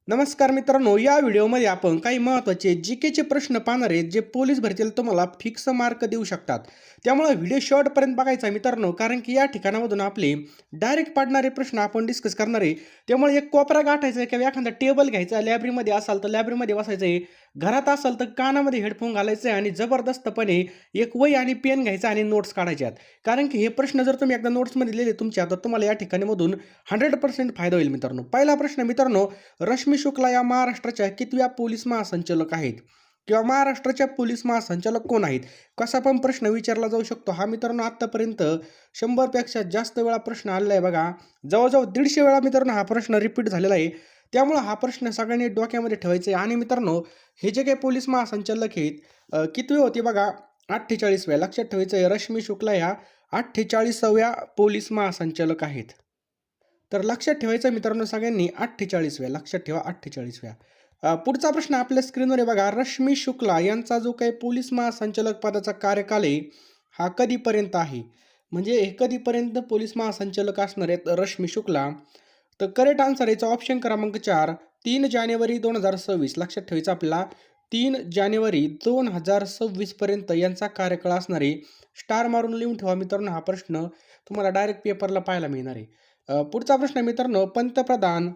नमस्कार मित्रांनो, या व्हिडिओमध्ये आपण काही महत्त्वाचे जीकेचे प्रश्न पाहणार आहेत, जे पोलीस भरतीला तुम्हाला फिक्स मार्क देऊ शकतात. त्यामुळे व्हिडिओ शेवटपर्यंत बघायचा आहे मित्रांनो, कारण की या ठिकाणामधून आपले डायरेक्ट पडणारे प्रश्न आपण डिस्कस करणार आहे. त्यामुळे एक कोपरा गाठायचा आहे किंवा एखादा टेबल घ्यायचा, लायब्ररीमध्ये असाल तर लायब्ररीमध्ये बसायचं आहे, घरात असाल तर कानामध्ये हेडफोन घालायचे आहे आणि जबरदस्तपणे एक वही आणि पेन घ्यायचा आणि नोट्स काढायच्या आहेत. कारण की हे प्रश्न जर तुम्ही एकदा नोट्समध्ये लिहिले तुमच्या, तर तुम्हाला या ठिकाणामधून 100% फायदा होईल मित्रांनो. पहिला प्रश्न मित्रांनो, रश्मी शुक्ला या महाराष्ट्राच्या कितव्या पोलीस महासंचालक आहेत किंवा महाराष्ट्राच्या पोलीस महासंचालक कोण आहेत? कसा पण प्रश्न विचारला जाऊ शकतो. हा मित्रांनो आत्तापर्यंत 100पेक्षा जास्त वेळा प्रश्न आलेला आहे बघा. जवळजवळ 150 वेळा मित्रांनो हा प्रश्न रिपीट झालेला आहे. त्यामुळं हा प्रश्न सगळ्यांनी डोक्यामध्ये ठेवायचा आहे. आणि मित्रांनो, हे जे काही पोलीस महासंचालक आहेत, कितवे होते बघा? 48व्या. लक्षात ठेवायचं आहे, रश्मी शुक्ला ह्या 48व्या पोलीस महासंचालक आहेत. तर लक्षात ठेवायचं मित्रांनो सगळ्यांनी, 48व्या. लक्षात ठेवा, 48व्या. पुढचा प्रश्न आपल्या स्क्रीनवर आहे बघा. रश्मी शुक्ला यांचा जो काही पोलीस महासंचालक पदाचा कार्यकाल आहे, हा कधीपर्यंत आहे? म्हणजे हे कधीपर्यंत पोलीस महासंचालक असणार आहेत रश्मी शुक्ला? तर करेक्ट आन्सर याचा ऑप्शन क्रमांक 4, 3 जानेवारी 2026. लक्षात ठेवायचं आपल्याला, 3 जानेवारी 2026 पर्यंत यांचा कार्यकाळ असणार आहे. स्टार मारून लिहून ठेवा मित्रांनो, हा प्रश्न तुम्हाला डायरेक्ट पेपरला पाहायला मिळणार आहे. पुढचा प्रश्न मित्रांनो, पंतप्रधान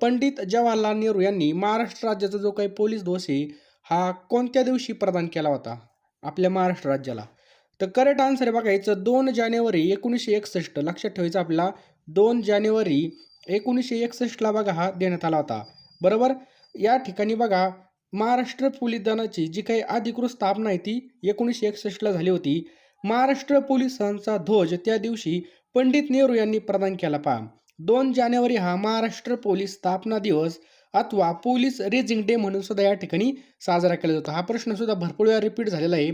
पंडित जवाहरलाल नेहरू यांनी महाराष्ट्र राज्याचा जो काही पोलीस ध्वज आहे, हा कोणत्या दिवशी प्रदान केला होता आपल्या महाराष्ट्र राज्याला? तर करेक्ट आन्सर आहे बघा याचं, 2 जानेवारी 1961. लक्षात ठेवायचं आपल्याला, 2 जानेवारी 1961ला बघा हा देण्यात आला होता. बरोबर. या ठिकाणी बघा, महाराष्ट्र पोलीस दलाची जी काही अधिकृत स्थापना आहे ती 1961ला झाली होती. महाराष्ट्र पोलिसांचा ध्वज त्या दिवशी पंडित नेहरू यांनी प्रदान केला पहा. 2 जानेवारी हा महाराष्ट्र पोलीस स्थापना दिवस अथवा पोलीस रेजिंग डे म्हणून सुद्धा या ठिकाणी साजरा केला जातो. हा प्रश्न सुद्धा भरपूर वेळा रिपीट झालेला आहे.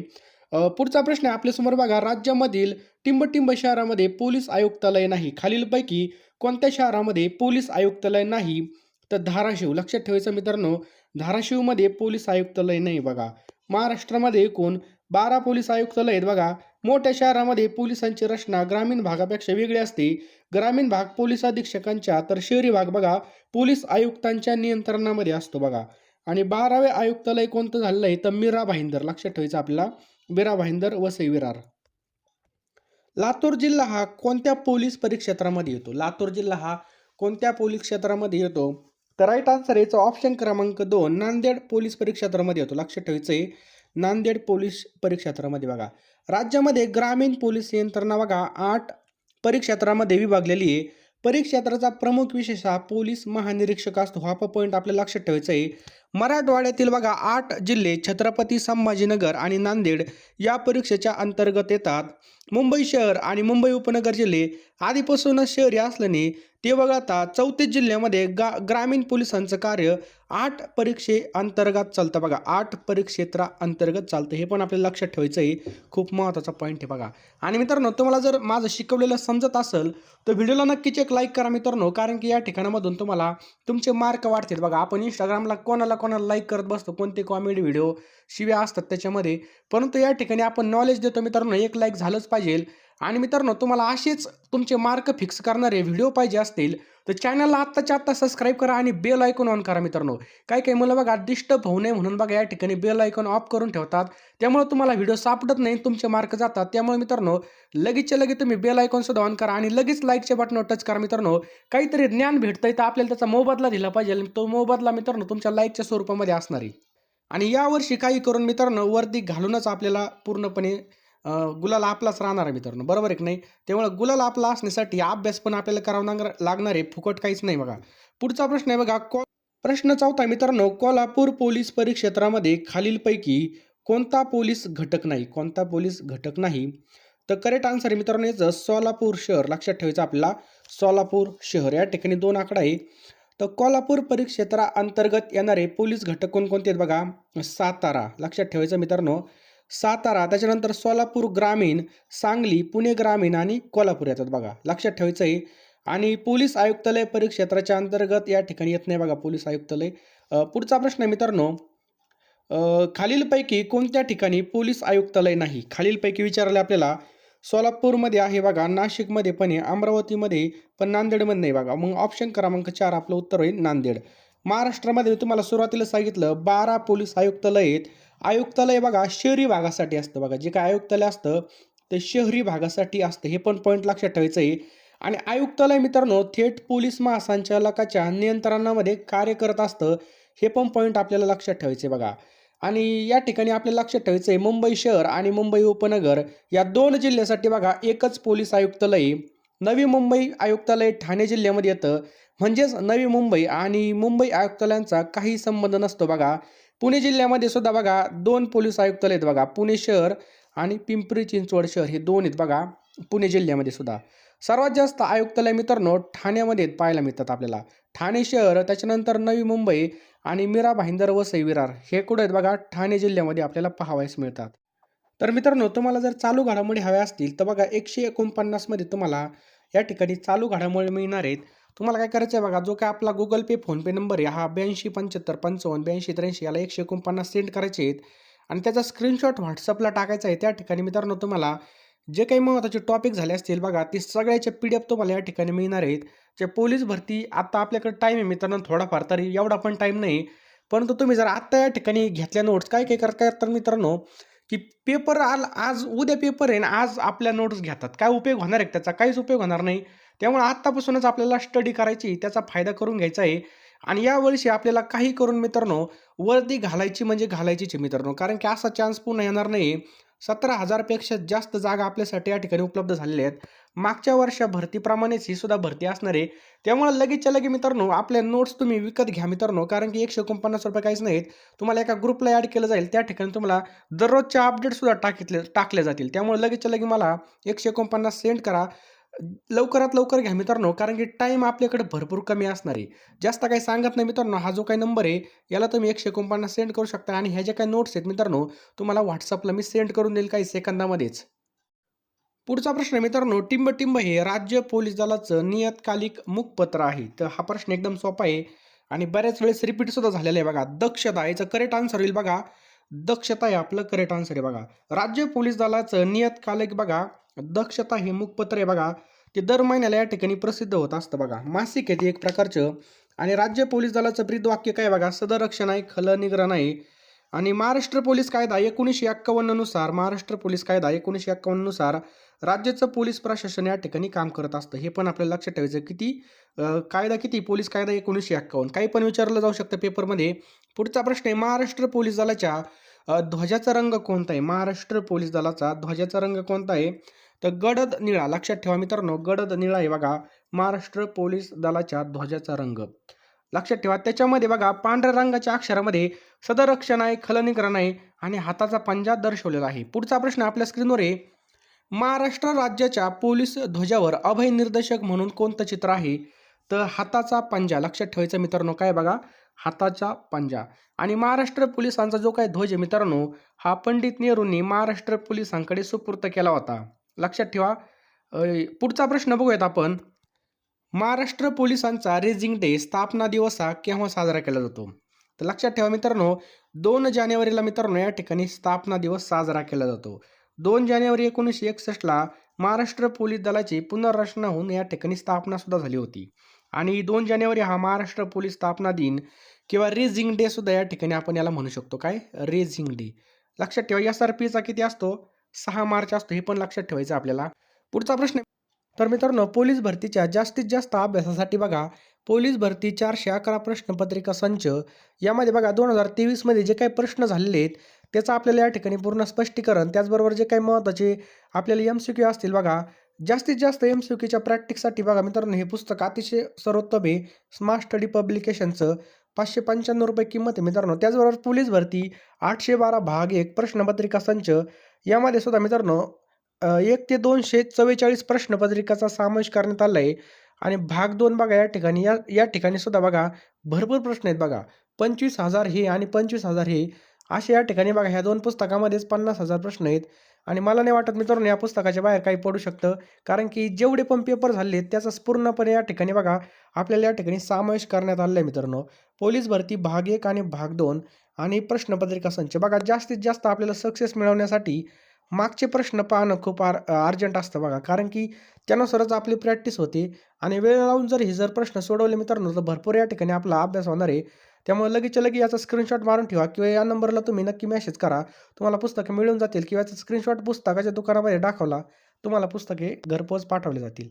पुढचा प्रश्न आहे आपल्यासमोर बघा. राज्यामधील टिंबटिंब शहरामध्ये पोलीस आयुक्तालय नाही. खालीलपैकी कोणत्या शहरामध्ये पोलीस आयुक्तालय नाही? तर धाराशिव. लक्षात ठेवायचं मित्रांनो, धाराशिवमध्ये पोलीस आयुक्तालय नाही बघा. महाराष्ट्रामध्ये एकूण 12 पोलीस आयुक्तालय आहेत बघा. मोठ्या शहरामध्ये पोलिसांची रचना ग्रामीण भागापेक्षा वेगळी असते. ग्रामीण भाग पोलीस अधीक्षकांच्या, तर शहरी भाग बघा पोलीस आयुक्तांच्या नियंत्रणामध्ये असतो बघा. आणि 12वे आयुक्तालय कोणतं झालेलं आहे? तर मीरा भाईंदर. लक्षात ठेवायचं आपल्याला, मीरा भाईंदर, वसई विरार. लातूर जिल्हा हा कोणत्या पोलीस परिक्षेत्रामध्ये येतो? लातूर जिल्हा हा कोणत्या पोलीस क्षेत्रामध्ये येतो? तर राईट आन्सर याचा ऑप्शन क्रमांक 2, नांदेड पोलीस परिक्षेत्रामध्ये येतो. लक्षात ठेवायचं आहे, नांदेड पोलीस परिक्षेत्रामध्ये बघा. राज्यामध्ये ग्रामीण पोलीस यंत्रणा बघा 8 परिक्षेत्रामध्ये विभागलेली आहे. परिक्षेत्राचा प्रमुख विशेष हा पोलीस महानिरीक्षक असतो. हा पॉईंट आपल्याला लक्षात ठेवायचा आहे. मराठवाड्यातील बघा 8 जिल्हे छत्रपती संभाजीनगर आणि नांदेड या परीक्षेच्या अंतर्गत येतात. मुंबई शहर आणि मुंबई उपनगर जिल्हे आधीपासूनच शहरी असल्याने ते वगळता 34 जिल्ह्यामध्ये ग्रामीण पोलिसांचं कार्य 8 परीक्षे अंतर्गत चालतं बघा. 8 परिक्षेत्रा अंतर्गत चालतं. हे पण आपल्याला लक्षात ठेवायचं आहे. खूप महत्त्वाचा पॉईंट आहे बघा. आणि मित्रांनो, तुम्हाला जर माझं शिकवलेलं समजत असेल तर व्हिडिओला नक्कीच एक लाईक करा मित्रांनो, कारण की या ठिकाणामधून तुम्हाला तुमचे मार्क वाढतील बघा. आपण इंस्टाग्रामला कोणाला लाईक करत बसतो, कोणते कॉमेडी व्हिडिओ शिव्या असतात त्याच्यामध्ये, परंतु या ठिकाणी आपण नॉलेज देतो मित्रांनो. एक लाईक झालंच पाहिजे. आणि मित्रांनो, तुम्हाला असेच तुमचे मार्क फिक्स करणारे व्हिडिओ पाहिजे असतील तर चॅनलला आत्ताच्या आत्ता सबस्क्राईब करा आणि बेल आयकॉन ऑन करा मित्रांनो. काही मुलं बघा डिस्टर्ब होऊ नये म्हणून बघा या ठिकाणी बेल आयकॉन ऑफ करून ठेवतात. त्यामुळे तुम्हाला व्हिडिओ सापडत नाही, तुमचे मार्क जातात. त्यामुळे मित्रांनो, लगेचच्या लगेच तुम्ही बेल आयकॉन सुद्धा ऑन करा आणि लगेच लाईकच्या बटनावर टच करा मित्रांनो. काहीतरी ज्ञान भेटतंय तर आपल्याला त्याचा मोबदला दिला पाहिजे. तो मोबदला मित्रांनो तुमच्या लाईकच्या स्वरूपामध्ये असणार आहे. आणि यावर्षी काही करून मित्रांनो, वर्दी घालूनच आपल्याला पूर्णपणे गुलाल आपलाच राहणार आहे मित्रांनो, बरोबर आहे की नाही? त्यामुळे गुलाल आपला असण्यासाठी अभ्यास पण आपल्याला करावा लागणार आहे, फुकट काहीच नाही बघा. पुढचा प्रश्न आहे बघा. प्रश्न 4 मित्रांनो, कोल्हापूर पोलीस परिक्षेत्रामध्ये खालीलपैकी कोणता पोलीस घटक नाही? कोणता पोलीस घटक नाही? तर करेक्ट आन्सर आहे मित्रांनो याचं, सोलापूर शहर. लक्षात ठेवायचं आपल्याला, सोलापूर शहर. या ठिकाणी 2 आकडा आहे. तर कोल्हापूर परिक्षेत्रा अंतर्गत येणारे पोलीस घटक कोणकोणते आहेत बघा? सातारा. लक्षात ठेवायचं मित्रांनो, सातारा. त्याच्यानंतर सोलापूर ग्रामीण, सांगली, पुणे ग्रामीण आणि कोल्हापूर येतात बघा. लक्षात ठेवायचं आहे. आणि पोलीस आयुक्तालय परिक्षेत्राच्या अंतर्गत या ठिकाणी येत नाही बघा पोलीस आयुक्तालय. पुढचा प्रश्न आहे मित्रांनो, खालीलपैकी कोणत्या ठिकाणी पोलीस आयुक्तालय नाही? खालीलपैकी विचारले आपल्याला. सोलापूरमध्ये आहे बघा, नाशिकमध्ये पण आहे, अमरावतीमध्ये पण, नांदेडमध्ये नाही बघा. मग ऑप्शन क्रमांक 4 आपलं उत्तर होईल नांदेड. महाराष्ट्रामध्ये मी तुम्हाला सुरुवातीला सांगितलं 12 पोलीस आयुक्तालय आहेत. आयुक्तालय बघा शहरी भागासाठी असतं बघा. जे काय आयुक्तालय असतं ते शहरी भागासाठी असतं. हे पण पॉईंट लक्षात ठेवायचं आहे. आणि आयुक्तालय मित्रांनो थेट पोलीस महासंचालकाच्या नियंत्रणामध्ये कार्य करत असतं. हे पण पॉईंट आपल्याला लक्षात ठेवायचे बघा. आणि या ठिकाणी आपल्याला लक्षात ठेवायचं आहे मुंबई शहर आणि मुंबई उपनगर या 2 जिल्ह्यासाठी बघा एकच पोलीस आयुक्तालय. नवी मुंबई आयुक्तालय ठाणे जिल्ह्यामध्ये येतं. म्हणजेच नवी मुंबई आणि मुंबई आयुक्तालयांचा काही संबंध नसतो बघा. पुणे जिल्ह्यामध्ये सुद्धा बघा 2 पोलीस आयुक्तालय आहेत बघा. पुणे शहर आणि पिंपरी चिंचवड शहर हे 2 आहेत बघा पुणे जिल्ह्यामध्ये सुद्धा. सर्वात जास्त आयुक्तालय मित्रांनो ठाण्यामध्ये पाहायला मिळतात आपल्याला. ठाणे शहर, त्याच्यानंतर नवी मुंबई आणि मीरा भाईंदर वसई विरार हे कुठे आहेत बघा ठाणे जिल्ह्यामध्ये आपल्याला पाहावयास मिळतात. तर मित्रांनो तुम्हाला जर चालू घडामोडी हव्या असतील तर बघा 149 मध्ये तुम्हाला या ठिकाणी चालू घडामोडी मिळणार आहेत. तुम्हाला काय करायचं आहे बघा, जो काय आपला Google Pay, फोनपे नंबर आहे हा 8275558283 याला 149 सेंड करायचे आहेत आणि त्याचा स्क्रीनशॉट WhatsAppला टाकायचा आहे. त्या ठिकाणी मित्रांनो तुम्हाला जे काही महत्त्वाचे टॉपिक झाले असतील बघा ते सगळ्याचे PDF तुम्हाला या ठिकाणी मिळणार आहेत. जे पोलीस भरती आता आपल्याकडे टाईम आहे मित्रांनो थोडाफार, तरी एवढा पण टाईम नाही. परंतु तुम्ही जर आत्ता या ठिकाणी घेतल्या नोट्स काय काय करताय तर मित्रांनो की पेपर आज उद्या पेपर आहे आणि आज आपल्या नोट्स घेतात. काय उपयोग होणार आहे त्याचा? काहीच उपयोग होणार नाही. त्यामुळे आत्तापासूनच आपल्याला स्टडी करायची, त्याचा फायदा करून घ्यायचा आहे. आणि यावर्षी आपल्याला काही करून मित्रांनो वर्दी घालायची म्हणजे घालायचीच आहे मित्रांनो. कारण की असा चान्स पुन्हा येणार नाही. 17,000 पेक्षा जास्त जागा आपल्यासाठी या ठिकाणी उपलब्ध झालेल्या आहेत. मागच्या वर्षा भरतीप्रमाणेच ही सुद्धा भरती असणार आहे. त्यामुळे लगेचच्या लगे मित्रांनो आपल्या नोट्स तुम्ही विकत घ्या मित्रांनो. कारण की ₹149 काहीच नाहीत. तुम्हाला एका ग्रुपला ॲड केलं जाईल. त्या ठिकाणी तुम्हाला दररोजच्या अपडेटसुद्धा टाकले जातील. त्यामुळे लगेचच्या लगे मला 149 सेंड करा. लवकरात लवकर घ्या मित्रांनो. कारण की टाईम आपल्याकडे भरपूर कमी असणार आहे. जास्त काही सांगत नाही मित्रांनो. हा जो काही नंबर आहे याला तुम्ही 149 सेंड करू शकता आणि ह्या ज्या काही नोट्स आहेत मित्रांनो तुम्हाला WhatsAppला मी सेंड करून देईल काही सेकंदामध्येच. पुढचा प्रश्न मित्रांनो, टिंब हे राज्य पोलीस दलाचं नियतकालिक मुखपत्र आहे. तर हा प्रश्न एकदम सोपा आहे आणि बऱ्याच वेळेस रिपीट सुद्धा झालेला आहे बघा. दक्षता याचं करेक्ट आन्सर होईल बघा. दक्षता हे आपलं करेक्ट आन्सर आहे बघा. राज्य पोलीस दलाचं नियतकालिक बघा दक्षता हे मुखपत्र आहे बघा. ते दर महिन्याला या ठिकाणी प्रसिद्ध होत असतं बघा. मासिक आहे ते एक प्रकारचं. आणि राज्य पोलीस दलाचं ब्रीदवाक्य काय बघा, सदरक्षण आहे, खलनिग्रहण आहे. आणि महाराष्ट्र पोलीस कायदा 1951 नुसार राज्याचं पोलीस प्रशासन या ठिकाणी काम करत असतं. हे पण आपल्याला लक्षात ठेवायचं. कायदा किती? पोलीस कायदा 1951. काही पण विचारलं जाऊ शकतं पेपरमध्ये. पुढचा प्रश्न आहे, महाराष्ट्र पोलीस दलाच्या ध्वजाचा रंग कोणता आहे? महाराष्ट्र पोलीस दलाचा ध्वजाचा रंग कोणता आहे? तर गडद निळा. लक्षात ठेवा मित्रांनो, गडद निळा आहे बघा महाराष्ट्र पोलीस दलाच्या ध्वजाचा रंग. लक्षात ठेवा त्याच्यामध्ये बघा पांढऱ्या रंगाच्या अक्षरामध्ये सदरक्षण आहे, खलनिग्रहण आहे आणि हाताचा पंजा दर्शवलेला आहे. पुढचा प्रश्न आपल्या स्क्रीनवर आहे, महाराष्ट्र राज्याच्या पोलीस ध्वजावर अभय निर्देशक म्हणून कोणतं चित्र आहे? तर हाताचा पंजा. लक्षात ठेवायचं मित्रांनो, काय बघा हाताचा पंजा. आणि महाराष्ट्र पोलिसांचा जो काय ध्वज आहे मित्रांनो हा पंडित नेहरूंनी महाराष्ट्र पोलिसांकडे सुपूर्द केला होता. लक्षात ठेवा. पुढचा प्रश्न बघूयात आपण, महाराष्ट्र पोलिसांचा रेझिंग डे स्थापना दिवस हा केव्हा साजरा केला जातो? तर लक्षात ठेवा मित्रांनो 2 जानेवारीला मित्रांनो या ठिकाणी स्थापना दिवस साजरा केला जातो. 2 जानेवारी 1961ला महाराष्ट्र पोलीस दलाची पुनर्रचना होऊन या ठिकाणी स्थापना सुद्धा झाली होती. आणि 2 जानेवारी हा महाराष्ट्र पोलीस स्थापना दिन किंवा रेझिंग डे सुद्धा या ठिकाणी आपण याला म्हणू शकतो. काय? Raising day. लक्षात ठेवा. SRPचा किती असतो? 6 मार्च असतो. हे पण लक्षात ठेवायचं आपल्याला. पुढचा प्रश्न, तर मित्रांनो पोलीस भरतीच्या जास्तीत जास्त अभ्यासासाठी बघा पोलीस भरती 411 प्रश्नपत्रिका संच यामध्ये बघा 2023 मध्ये जे काही प्रश्न झालेले आहेत त्याचं आपल्याला या ठिकाणी पूर्ण स्पष्टीकरण, त्याचबरोबर जे काही महत्त्वाचे आपल्याला MCQ असतील बघा, जास्तीत जास्त MCQच्या प्रॅक्टिससाठी बघा मित्रांनो हे पुस्तक अतिशय सर्वोत्तम आहे. स्मार्ट स्टडी पब्लिकेशनचं ₹595 किंमत आहे मित्रांनो. त्याचबरोबर पोलीस भरती 812 भाग 1 प्रश्नपत्रिका संच यामध्ये सुद्धा मित्रांनो 1 ते 244 प्रश्नपत्रिकाचा समावेश करण्यात आला आहे. आणि भाग 2 बघा या ठिकाणी सुद्धा बघा भरपूर प्रश्न आहेत बघा. 25,000 हे आणि 25,000 हे असे या ठिकाणी बघा ह्या 2 पुस्तकामध्येच 50,000 प्रश्न आहेत. आणि मला नाही वाटत मित्रांनो या पुस्तकाच्या बाहेर काही पडू शकतं. कारण की जेवढे पण पेपर झाले त्याचा पूर्णपणे या ठिकाणी बघा आपल्याला या ठिकाणी समावेश करण्यात आलेला आहे मित्रांनो. पोलीस भरती भाग 1 आणि भाग 2 आणि प्रश्नपत्रिका संच बघा जास्तीत जास्त आपल्याला सक्सेस मिळवण्यासाठी मागचे प्रश्न पाहणं खूप अर्जंट असतं बघा, कारण की त्यानुसारच आपली प्रॅक्टिस होते आणि वेळ लावून जर प्रश्न सोडवले मित्रांनो, तर भरपूर या ठिकाणी आपला अभ्यास होणार आहे. त्यामुळे लगेचच्या लगेच याचा स्क्रीनशॉट मारून ठेवा किंवा या नंबरला तुम्ही नक्की मेसेज करा. तुम्हाला पुस्तकं मिळून जातील किंवा याचा स्क्रीनशॉट पुस्तकाच्या दुकानामध्ये दाखवला, तुम्हाला पुस्तके घरपोच पाठवले जातील.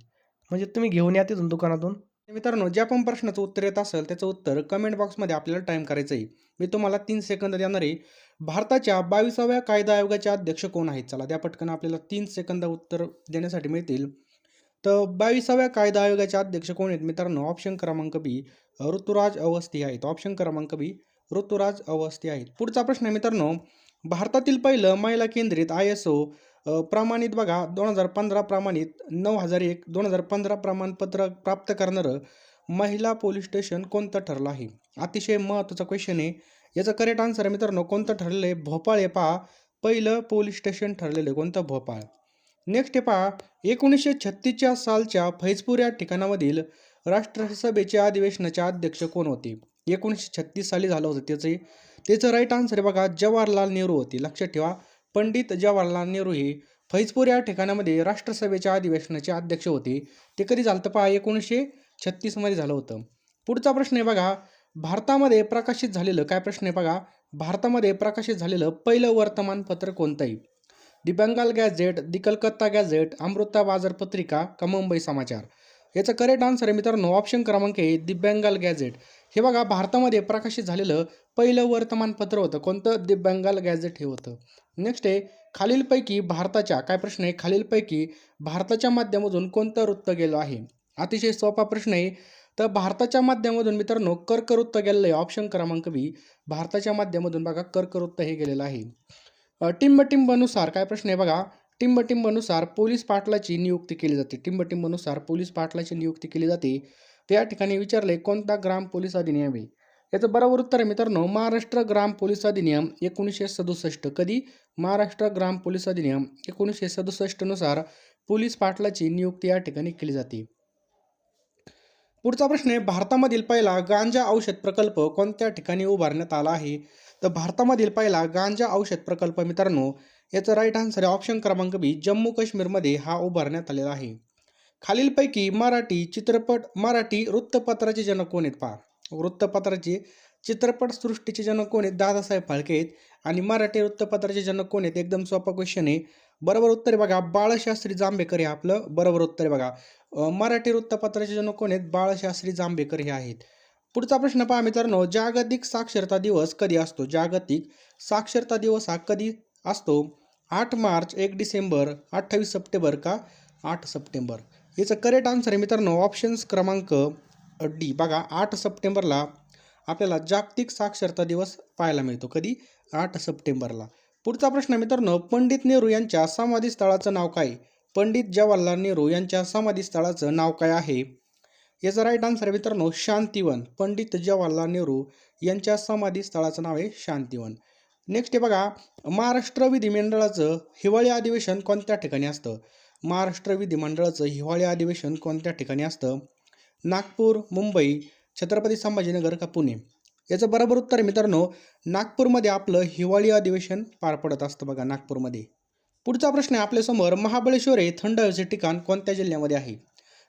म्हणजे तुम्ही घेऊन या तिथून दुकानातून. मित्रांनो, ज्या पण प्रश्नाचं उत्तर येत असेल, त्याचं उत्तर कमेंट बॉक्समध्ये आपल्याला टाईप करायचं आहे. मी तुम्हाला 3 सेकंद देणार आहे. भारताच्या 22व्या कायदा आयोगाचे अध्यक्ष कोण आहेत? चला त्या पटकन आपल्याला 3 सेकंद उत्तर देण्यासाठी मिळतील. तर 22व्या कायदा आयोगाचे अध्यक्ष कोण आहेत मित्रांनो? ऑप्शन क्रमांक बी ऋतुराज अवस्थी आहेत. ऑप्शन क्रमांक बी ऋतुराज अवस्थी आहेत. पुढचा प्रश्न आहे मित्रांनो, भारतातील पहिलं महिला केंद्रित ISO प्रमाणित बघा 2015 प्रमाणित 9001 2015 प्रमाणपत्र प्राप्त करणारं महिला पोलीस स्टेशन कोणतं ठरलं आहे? अतिशय महत्त्वाचा क्वेश्चन आहे. याचं करेक्ट आन्सर आहे मित्रांनो, कोणतं ठरलेलं आहे? भोपाळ हे पहा पहिलं पोलीस स्टेशन ठरलेलं आहे. कोणतं? भोपाळ. नेक्स्ट हे पहा 1936 सालच्या फैजपूर या ठिकाणामधील राष्ट्रसभेचे अधिवेशनाचे अध्यक्ष कोण होते? 1936 साली झालं होतं त्याचं राईट आन्सर आहे बघा जवाहरलाल नेहरू होते. लक्षात ठेवा, पंडित जवाहरलाल नेहरू हे फैजपूर या ठिकाणामध्ये राष्ट्रसभेच्या अधिवेशनाचे अध्यक्ष होते. ते कधी झालं तर पहा 1936 मध्ये झालं होतं. पुढचा प्रश्न आहे बघा, भारतामध्ये प्रकाशित झालेलं काय प्रश्न आहे बघा, भारतामध्ये प्रकाशित झालेलं पहिलं वर्तमानपत्र कोणतं आहे? दी बंगाल गॅझेट, दी कलकत्ता गॅझेट, अमृता बाजार पत्रिका का मुंबई समाचार? याचं करेक्ट आन्सर आहे मित्रांनो, ऑप्शन क्रमांक ए दी बंगाल गॅझेट. हे बघा भारतामध्ये प्रकाशित झालेलं पहिलं वर्तमानपत्र होतं. कोणतं? दी बंगाल गॅझेट हे होतं. नेक्स्ट आहे, खालीलपैकी भारताच्या काय प्रश्न आहे, खालीलपैकी भारताच्या माध्यमातून कोणतं वृत्त गेलं आहे? अतिशय सोपा प्रश्न आहे. तर भारताच्या माध्यमातून मित्रांनो कर्कवृत्त गेलेलं आहे. ऑप्शन क्रमांक बी भारताच्या माध्यमातून बघा कर्कवृत्त हे गेलेलं आहे. टिंबटिंबनुसार काय प्रश्न आहे बघा, टिंबटिंबनुसार पोलीस पाटलाची नियुक्ती केली जाते. टिंबटिंबनुसार पोलीस पाटलाची नियुक्ती केली जाते. त्या ठिकाणी विचारले कोणता ग्राम पोलीस अधिनियम आहे? याचं बरोबर उत्तर आहे मित्रांनो, महाराष्ट्र ग्राम पोलीस अधिनियम 1967. कधी? महाराष्ट्र ग्राम पोलीस अधिनियम 1967 नुसार पोलीस पाटलाची नियुक्ती या ठिकाणी केली जाते. पुढचा प्रश्न आहे, भारतामधील पहिला गांजा औषध प्रकल्प कोणत्या ठिकाणी उभारण्यात आला आहे? तर भारतामधील पहिला गांजा औषध प्रकल्प मित्रांनो, याचं राईट आन्सर आहे ऑप्शन क्रमांक बी जम्मू काश्मीरमध्ये हा उभारण्यात आलेला आहे. खालीलपैकी मराठी वृत्तपत्राचे जनक कोण आहेत? पहा, वृत्तपत्राचे चित्रपटसृष्टीचे जनक कोण आहेत? दादासाहेब फाळके आहेत. आणि मराठी वृत्तपत्राचे जनक कोण आहेत? एकदम सोपा क्वेश्चन आहे. बरोबर उत्तर आहे बघा बाळशास्त्री जांभेकर हे आपलं बरोबर उत्तर आहे बघा. मराठी वृत्तपत्राचे जनक कोण आहेत? बाळशास्त्री जांभेकर हे आहेत. पुढचा प्रश्न पहा मित्रांनो, जागतिक साक्षरता दिवस कधी असतो? जागतिक साक्षरता दिवस हा कधी असतो? 8 मार्च, 1 डिसेंबर, 28 सप्टेंबर का 8 सप्टेंबर? याचं करेक्ट आन्सर आहे मित्रांनो, ऑप्शन्स क्रमांक डी बघा 8 सप्टेंबरला आपल्याला जागतिक साक्षरता दिवस पाहायला मिळतो. कधी? 8 सप्टेंबरला. पुढचा प्रश्न मित्रांनो, पंडित नेहरू यांच्या समाधीस्थळाचं नाव काय? पंडित जवाहरलाल नेहरू यांच्या समाधीस्थळाचं नाव काय आहे? याचा राईट आन्सर आहे मित्रांनो शांतिवन. पंडित जवाहरलाल नेहरू यांच्या समाधीस्थळाचं नाव आहे शांतिवन. नेक्स्ट आहे बघा, महाराष्ट्र विधिमंडळाचं हिवाळी अधिवेशन कोणत्या ठिकाणी असतं? महाराष्ट्र विधिमंडळाचं हिवाळी अधिवेशन कोणत्या ठिकाणी असतं? नागपूर, मुंबई, छत्रपती संभाजीनगर का पुणे? याचं बरोबर उत्तर आहे मित्रांनो, नागपूरमध्ये आपलं हिवाळी अधिवेशन पार पडत असतं बघा, नागपूरमध्ये. पुढचा प्रश्न आहे आपल्यासमोर, महाबळेश्वर हे थंड हवेचे ठिकाण कोणत्या जिल्ह्यामध्ये आहे?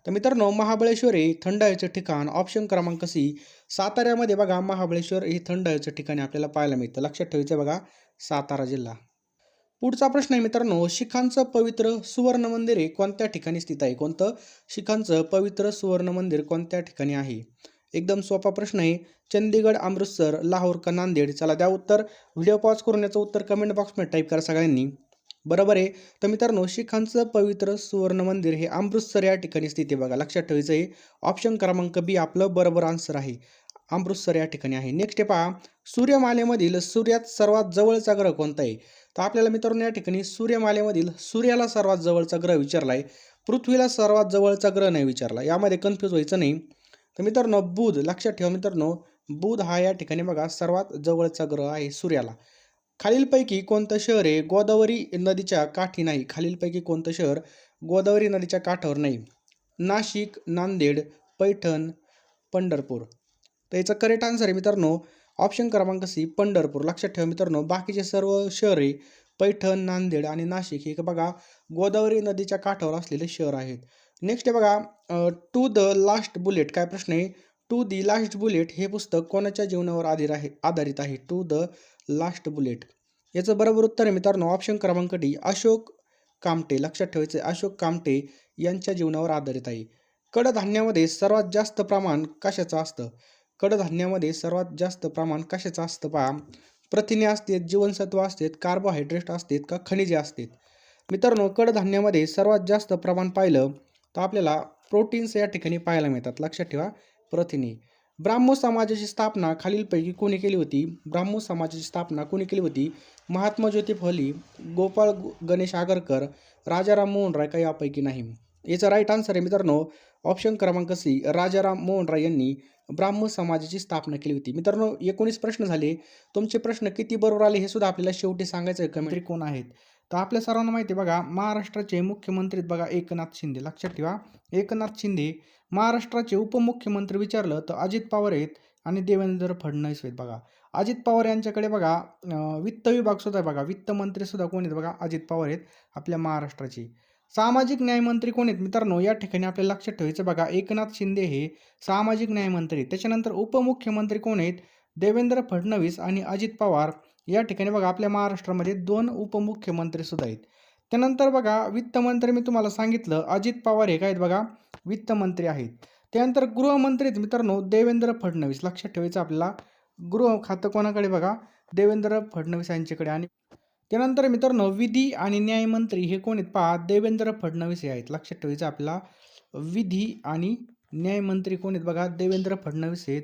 तर मित्रांनो, महाबळेश्वर हे थंड हवेचे ठिकाण ऑप्शन क्रमांक सी साताऱ्यामध्ये बघा, महाबळेश्वर हे थंड हवेचे ठिकाणी आपल्याला पाहायला मिळतं. लक्षात ठेवायचं बघा, सातारा जिल्हा. पुढचा प्रश्न आहे मित्रांनो, शिखांचं पवित्र सुवर्ण मंदिर हे कोणत्या ठिकाणी स्थित आहे? कोणतं? शिखांचं पवित्र सुवर्ण मंदिर कोणत्या ठिकाणी आहे? एकदम सोपा प्रश्न आहे. चंदीगड, अमृतसर, लाहोर का नांदेड? चला द्या उत्तर. व्हिडिओ पॉज करून याचं उत्तर कमेंट बॉक्समध्ये टाईप करा सगळ्यांनी. बरोबर आहे. तर मित्रांनो, शिखांचं पवित्र सुवर्ण मंदिर हे अमृतसर या ठिकाणी स्थित आहे बघा. लक्षात ठेवायचं आहे. ऑप्शन क्रमांक बी आपलं बरोबर आन्सर आहे. अमृतसर या ठिकाणी आहे. नेक्स्ट आहे पहा, सूर्यमालेमधील सूर्यात सर्वात जवळचा ग्रह कोणता आहे? तर आपल्याला मित्रांनो या ठिकाणी सूर्यमालेमधील सूर्याला सर्वात जवळचा ग्रह विचारला आहे. पृथ्वीला सर्वात जवळचा ग्रह नाही विचारला. यामध्ये कन्फ्यूज व्हायचं नाही. तर मित्रांनो बुध, लक्षात ठेवा मित्रांनो, बुध हा या ठिकाणी बघा सर्वात जवळचा ग्रह आहे सूर्याला. खालीलपैकी कोणतं शहर आहे गोदावरी नदीच्या काठी नाही? खालीलपैकी कोणतं शहर गोदावरी नदीच्या काठावर नाही? नाशिक, नांदेड, पैठण, पंढरपूर? तर याचं करेक्ट आन्सर आहे मित्रांनो ऑप्शन क्रमांक सी पंढरपूर. लक्षात ठेवा मित्रांनो, बाकीचे सर्व शहरे पैठण, नांदेड आणि नाशिक हे बघा गोदावरी नदीच्या काठावर असलेले शहर आहेत. नेक्स्ट आहे बघा टू द लास्ट बुलेट. काय प्रश्न आहे? टू दी लास्ट बुलेट हे पुस्तक कोणाच्या जीवनावर आधारित आहे? To the last bullet. याचं बरोबर उत्तर आहे मित्रांनो ऑप्शन क्रमांक डी, अशोक कामटे. लक्षात ठेवायचं आहे, अशोक कामटे यांच्या जीवनावर आधारित आहे. कडधान्यामध्ये सर्वात जास्त प्रमाण कशाचं असतं? कडधान्यामध्ये सर्वात जास्त प्रमाण कशाचं असतं पहा. प्रथिने असतात, जीवनसत्व असतात, कार्बोहायड्रेट असतात का खनिजे असतात? मित्रांनो कडधान्यामध्ये सर्वात जास्त प्रमाण पाहिलं तर आपल्याला प्रोटीन्स या ठिकाणी पाहायला मिळतात. लक्षात ठेवा, प्रथिने. ब्राह्मो समाजाची स्थापना खालीलपैकी कोणी केली होती? ब्राह्मो समाजाची स्थापना कोणी केली होती? महात्मा ज्योती फुले, गोपाळ गणेश आगरकर, राजाराम मोहन राय का यापैकी नाही? याचा राईट आन्सर आहे मित्रांनो ऑप्शन क्रमांक सी, राजाराम मोहन राय यांनी ब्राह्मो समाजाची स्थापना केली होती. मित्रांनो 19 प्रश्न झाले. तुमचे प्रश्न किती बरोबर आले हे सुद्धा आपल्याला शेवटी सांगायचं आहे. कमेंट्री कोण आहेत? तर आपल्या सर्वांना माहिती आहे बघा, महाराष्ट्राचे मुख्यमंत्री बघा एकनाथ शिंदे. लक्षात ठेवा, एकनाथ शिंदे. महाराष्ट्राचे उपमुख्यमंत्री विचारलं तर अजित पवार आहेत आणि देवेंद्र फडणवीस आहेत बघा. अजित पवार यांच्याकडे बघा वित्त विभाग सुद्धा आहे बघा. वित्त मंत्री सुद्धा कोण आहेत बघा? अजित पवार आहेत आपल्या महाराष्ट्राचे. सामाजिक न्यायमंत्री कोण आहेत मित्रांनो? या ठिकाणी आपल्याला लक्षात ठेवायचं बघा, एकनाथ शिंदे हे सामाजिक न्यायमंत्री. त्याच्यानंतर उपमुख्यमंत्री कोण आहेत? देवेंद्र फडणवीस आणि अजित पवार. या ठिकाणी बघा आपल्या महाराष्ट्रामध्ये 2 उपमुख्यमंत्री सुद्धा आहेत. त्यानंतर बघा वित्तमंत्री मी तुम्हाला सांगितलं अजित पवार हे काय आहेत बघा वित्तमंत्री आहेत. त्यानंतर गृहमंत्री मित्रांनो देवेंद्र फडणवीस. लक्षात ठेवायचं आपल्याला, गृह खातं कोणाकडे बघा? देवेंद्र फडणवीस यांच्याकडे. आणि त्यानंतर मित्रांनो विधी आणि न्यायमंत्री हे कोण आहेत पहा? देवेंद्र फडणवीस हे आहेत. लक्षात ठेवायचं आपल्याला, विधी आणि न्यायमंत्री कोण आहेत बघा? देवेंद्र फडणवीस आहेत.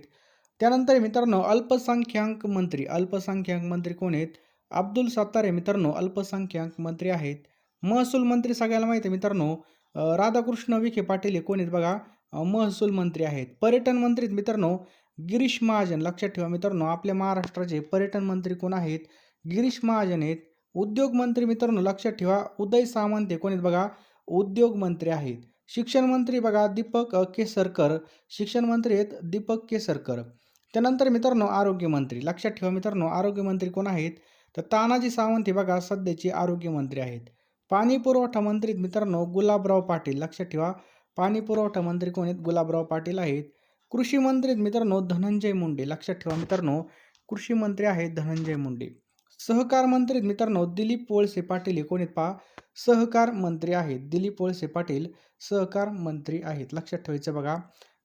त्यानंतर मित्रांनो अल्पसंख्याक मंत्री कोण आहेत? अब्दुल सत्तार हे मित्रांनो अल्पसंख्याक मंत्री आहेत. महसूल मंत्री सगळ्याला माहिती आहे मित्रांनो राधाकृष्ण विखे पाटील हे कोण आहेत बघा? महसूल मंत्री आहेत. पर्यटन मंत्री मित्रांनो गिरीश महाजन. लक्षात ठेवा मित्रांनो आपल्या महाराष्ट्राचे पर्यटन मंत्री कोण आहेत? गिरीश महाजन आहेत. उद्योग मंत्री मित्रांनो लक्षात ठेवा उदय सामंत हे कोण आहेत बघा? उद्योग मंत्री आहेत. शिक्षण मंत्री बघा दीपक केसरकर. शिक्षण मंत्री आहेत दीपक केसरकर. त्यानंतर मित्रांनो आरोग्य मंत्री. लक्षात ठेवा मित्रांनो आरोग्य मंत्री कोण आहेत? तर तानाजी सावंत हे बघा सध्याचे आरोग्य मंत्री आहेत. पाणी पुरवठा मंत्री मित्रांनो गुलाबराव पाटील. लक्षात ठेवा पाणी पुरवठा मंत्री कोण आहेत? गुलाबराव पाटील आहेत. कृषी मंत्री मित्रांनो धनंजय मुंडे. लक्षात ठेवा मित्रांनो कृषी मंत्री आहेत धनंजय मुंडे. सहकार मंत्री मित्रांनो दिलीप वळसे पाटील हे कोण आहेत पहा? सहकार मंत्री आहेत. दिलीप वळसे पाटील सहकार मंत्री आहेत. लक्षात ठेवायचं बघा.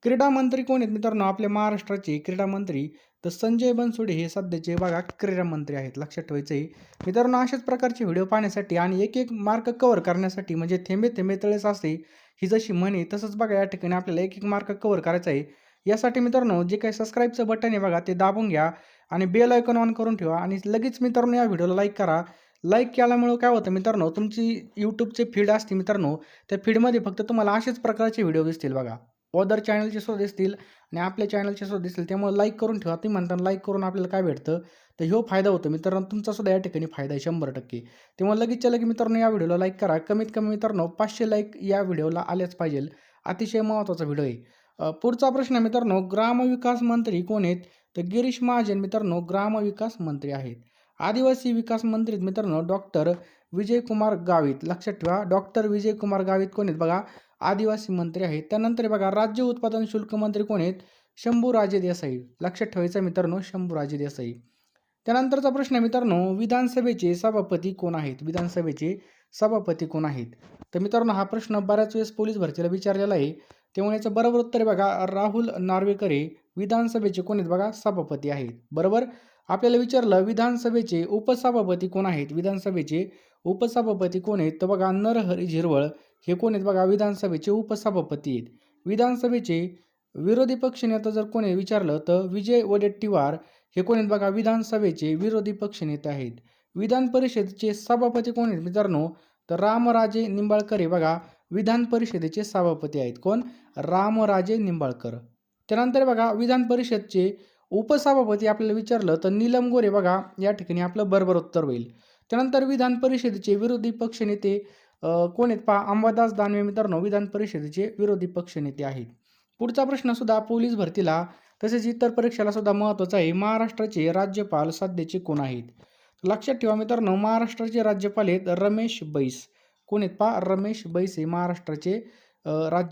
क्रीडा मंत्री कोण आहेत मित्रांनो? आपल्या महाराष्ट्राचे क्रीडा मंत्री तर संजय बनसोडे हे सध्याचे बघा क्रीडा मंत्री आहेत. लक्षात ठेवायचं आहे मित्रांनो. अशाच प्रकारचे व्हिडिओ पाहण्यासाठी आणि एक एक मार्क कव्हर करण्यासाठी म्हणजे थेंबे थेंबे तळे साचे ही जशी म्हणे तसंच बघा या ठिकाणी आपल्याला एक एक मार्क कव्हर करायचा आहे. यासाठी मित्रांनो जे काही सबस्क्राईबचं बटन आहे बघा ते दाबून घ्या आणि बेल आयकॉन ऑन करून ठेवा आणि लगेच मित्रांनो या व्हिडिओला लाईक करा. लाईक केल्यामुळे काय होतं मित्रांनो तुमची यूट्यूबचे फीड असते मित्रांनो त्या फीडमध्ये फक्त तुम्हाला अशाच प्रकारचे व्हिडिओ दिसतील बघा. अदर चॅनलचे सुद्धा दिसतील आणि आपल्या चॅनलचे सुद्धा दिसतील. त्यामुळे लाईक करून ठेवा. तुम्ही म्हणताना लाईक करून आपल्याला काय भेटतं तर ह्यो फायदा होतो मित्रांनो. तुमचा सुद्धा या ठिकाणी फायदा आहे 100%. तेव्हा लगेचच्या लगे मित्रांनो या व्हिडिओला लाईक करा. कमीत कमी मित्रांनो 500 लाईक या व्हिडिओला आल्याच पाहिजे. अतिशय महत्त्वाचा व्हिडिओ आहे. पुढचा प्रश्न मित्रांनो ग्रामविकास मंत्री कोण आहेत? तर गिरीश महाजन मित्रांनो ग्रामविकास मंत्री आहेत. आदिवासी विकास मंत्री मित्रांनो डॉक्टर विजयकुमार गावित. लक्षात ठेवा डॉक्टर विजयकुमार गावित कोण आहेत बघा? आदिवासी मंत्री आहेत. त्यानंतर बघा राज्य उत्पादन शुल्क मंत्री कोण आहेत? शंभूराजे देसाई. लक्षात ठेवायचं मित्रांनो शंभूराजे देसाई. त्यानंतरचा प्रश्न मित्रांनो विधानसभेचे सभापती कोण आहेत? विधानसभेचे सभापती कोण आहेत? तर मित्रांनो हा प्रश्न बऱ्याच वेळेस पोलीस भरतीला विचारलेला आहे. तेव्हा याचं बरोबर उत्तर आहे बघा राहुल नार्वेकर हे विधानसभेचे कोण आहेत बघा? सभापती आहेत. बरोबर. आपल्याला विचारलं विधानसभेचे उपसभापती कोण आहेत? विधानसभेचे उपसभापती कोण आहेत? तर बघा नरहरी झिरवळ हे कोण आहेत बघा? विधानसभेचे उपसभापती आहेत. विधानसभेचे विरोधी पक्षनेता जर कोणी विचारलं तर विजय वडेट्टीवार हे कोण आहेत बघा? विधानसभेचे विरोधी पक्षनेते आहेत. विधान परिषदेचे सभापती कोण आहेत मित्रांनो? तर रामराजे निंबाळकर हे बघा विधान परिषदेचे सभापती आहेत. कोण? रामराजे निंबाळकर. त्यानंतर बघा विधान परिषदचे उपसभापती आपल्याला विचारलं तर नीलम गोरे बघा या ठिकाणी आपलं बरोबर उत्तर होईल. त्यानंतर विधान परिषदेचे विरोधी पक्षनेते कोण आहेत पहा? अंबादास दानवे मित्रांनो विधान परिषदेचे विरोधी पक्षनेते आहेत. पुढचा प्रश्न सुद्धा पोलीस भरतीला तसेच इतर परीक्षेला सुद्धा महत्त्वाचा आहे. महाराष्ट्राचे राज्यपाल सध्याचे कोण आहेत? लक्षात ठेवा मित्रांनो, महाराष्ट्राचे राज्यपाल आहेत रमेश बैस. कोण आहेत पहा? रमेश बैस हे महाराष्ट्राचे राज्य